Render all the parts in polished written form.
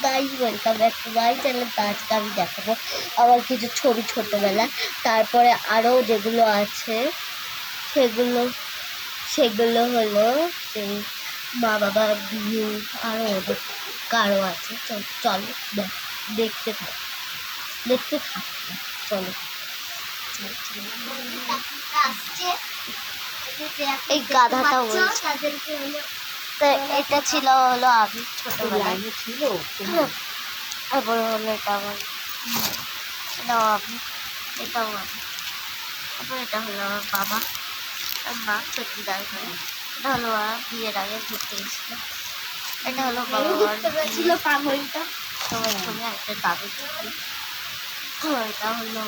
Guys, welcome back to my channel. তো আজকে আমি দেখাবো আমার কিছু ছবি ছোটবেলা, তারপরে আরও যেগুলো আছে সেগুলো সেগুলো হলো সেই মা বাবার বিয়ে, আরও অনেক কারো আছে। চলো দেখতে থাক চলো। এই গাধাটা তাদেরকে হলো, তো এটা ছিল হলো আমি ছোটবেলায় ছিল। তারপরে হলো এটা আমার, এটাও আমি, এটাও আমি। তারপর এটা হলো আমার বাবা আর মা চটকিদার করে। এটা হলো বিয়ের আগে ঘুরতে গেছিল। এটা হলো বাবা ছিল পাগলটা সবার সঙ্গে একটা দাদু ছবি। এটা হলো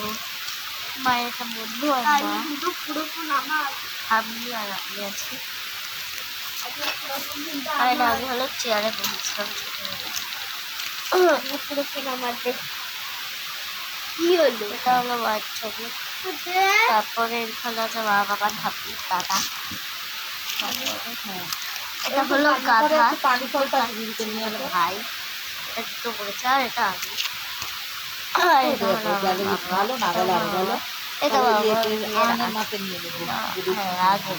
মায়ের একটা বন্ধু আর মা, পুরোপুরি আমার আমি আর আমি আছি। আর এটা আমি হলো চেয়ারে বসেছিলাম ছোটবেলায়। পুরোপুরি আমার কি হলো, এটা হলো মায়ের ছবি। তারপরে এখানে আছে মা বাবা ঠাকুর দাদা। এটা হলো গাধা ভাই, এটা দুটো করেছে। আর এটা আমি, এটা আগে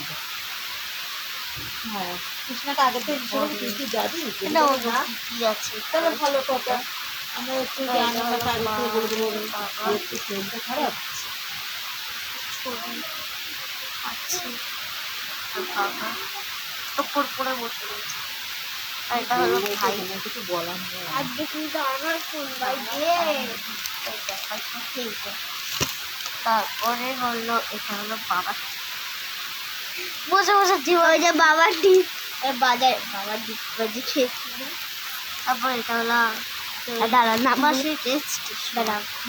কৃষ্ণাটা আগে থেকে কৃষ্টি যাবি আছে। তাহলে ভালো কথা। আমরা একটু জানালাটা আগে থেকে বলে দেবো একটু শরীরটা খারাপ আছে বাবা তো পড়ে বসে রয়েছে। আর এটা হলো ভাই, কিছু বলার নেই। আজকে কিন্তু আমার ফোন তারপরে হলো এটা হলো বাবা বসে বসে ওই যে বাবার ডিপ বাজার, বাবার ডিপ বাজি খেয়েছিল। তারপর এটা হলো দাঁড়া নামাসি টেস্ট,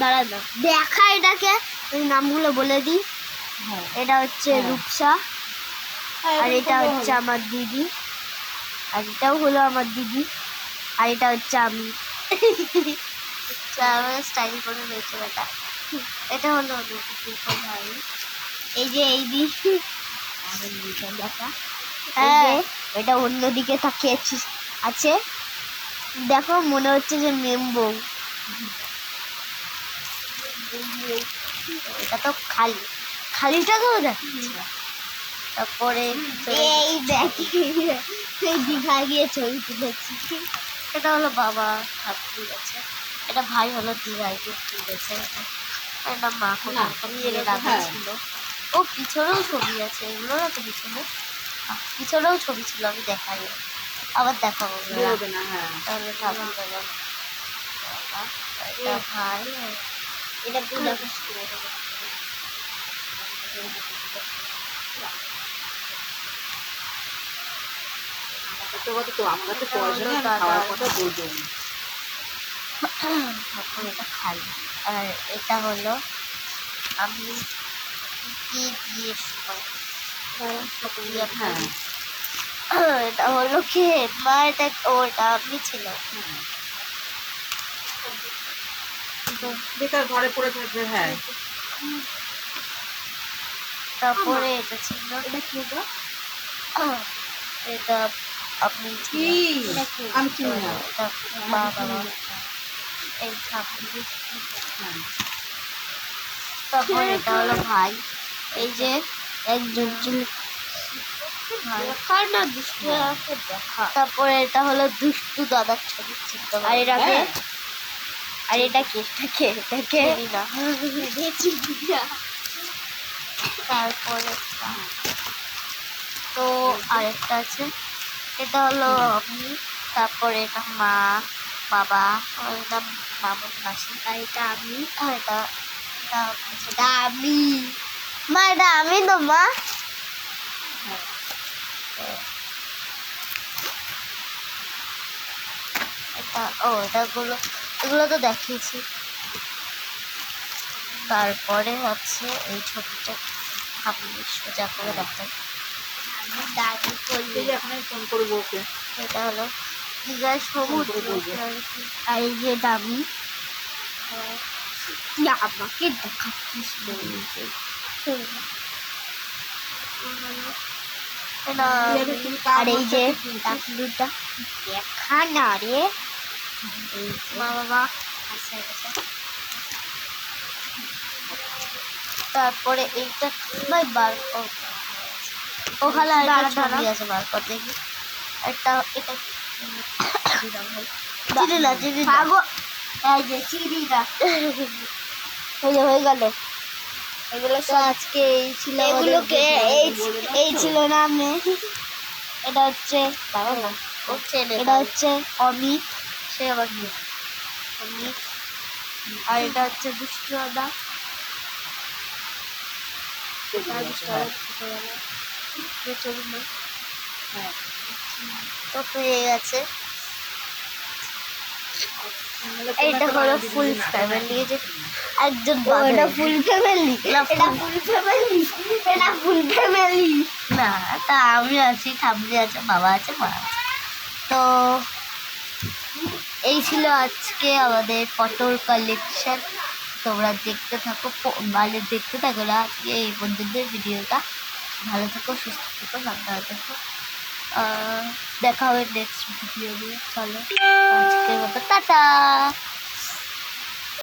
দাঁড়া দেখা এটাকে ওই নামগুলো বলে দিই। এটা হচ্ছে রূপসা, আর এটা হচ্ছে আমার দিদি, আর এটাও হলো আমার দিদি, আর এটা হচ্ছে আমি। স্টাইল করে রয়েছে বেটা। এটা হলো ভাই, এই যে এই দিক দেখা, এটা অন্যদিকে তাকিয়েছি আছে। দেখো মনে হচ্ছে যে মেম্বউ, এটা তো খালিটাকেও দেখাচ্ছে। তারপরে এই দীঘায় গিয়ে ছবি তুলেছি। এটা হলো বাবা ঠাকুর আছে। এটা ভাই হলো দীঘায় গিয়ে তুলেছে। এটা মা ছিল। ও পিছনেও ছবি আছে, এগুলো না তো পিছনেও ছবি ছিল, আমি দেখাই আবার দেখাবো তাহলে ঠাকুর বাবা এটা ভাই, এটা এটা খাই। আর এটা হলো আমি কি বিয়ের সময়, এটা হলো কে মা, এটা ওটা আমি ছিলাম। বেকার ঘরে পড়ে থাকবে। হ্যাঁ, তারপরে এটা ছিল, এটা আপনি আমি চিনি না। মা বাবা এই ঠাকুর। তারপর এটা হলো ভাই, এই যে একজন তারপরে এটা হলো দুষ্টু দাদার ছবি। আর এটাকে আর এটা এটাকে তারপরে তো আরেকটা আছে, এটা হলো আমি। তারপরে এটা মা বাবা, এটা মামুন মাসি, আর এটা আমি, আর এটা আমি মা, এটা আমি তো মা। এটা এগুলো তো দেখিয়েছি। তারপরে হচ্ছে এই ছবিটা আপনি সোজা করে দেখেন, দাদি করলে ফোন করবো ওকে। এটা হলো দীঘার সমুদ্র। আর এই যে দামি আমাকে দেখাচ্ছিস বলছে, আর এই যে টাকলুটা দেখা না রে, মা বাবা আছে তারপরে এইটা ভাই বার ওখানে আরেকটা ছবি আছে বার কর দেখি এটা এটা চিনি না চিনি না এই যে চিনিটা হয়ে গেল এগুলো আজকে এই ছিল এগুলোকে এই ছিল না আমি এটা হচ্ছে দাঁড়াও না এটা হচ্ছে অমিত সে আবার কি অমিত আর এটা হচ্ছে দুষ্টদা তো পেয়ে গেছে এইটা হলো ফুল ফ্যামিলি যে একজন এটা ফুল ফ্যামিলি এটা ফুল ফ্যামিলি না তা আমি আছি ঠাম্মি আছে বাবা আছে মা আছে তো এই ছিল আজকে আমাদের ফটোর কালেকশন তোমরা দেখতে থাকো মানে দেখতে থাকো না আজকে এই পর্যন্ত ভিডিওটা ভালো থাকো সুস্থ থাকো সাবধানে থাকো দেখা হবে নেক্সট ভিডিও নিয়ে চলো আজকের মতো টাটা।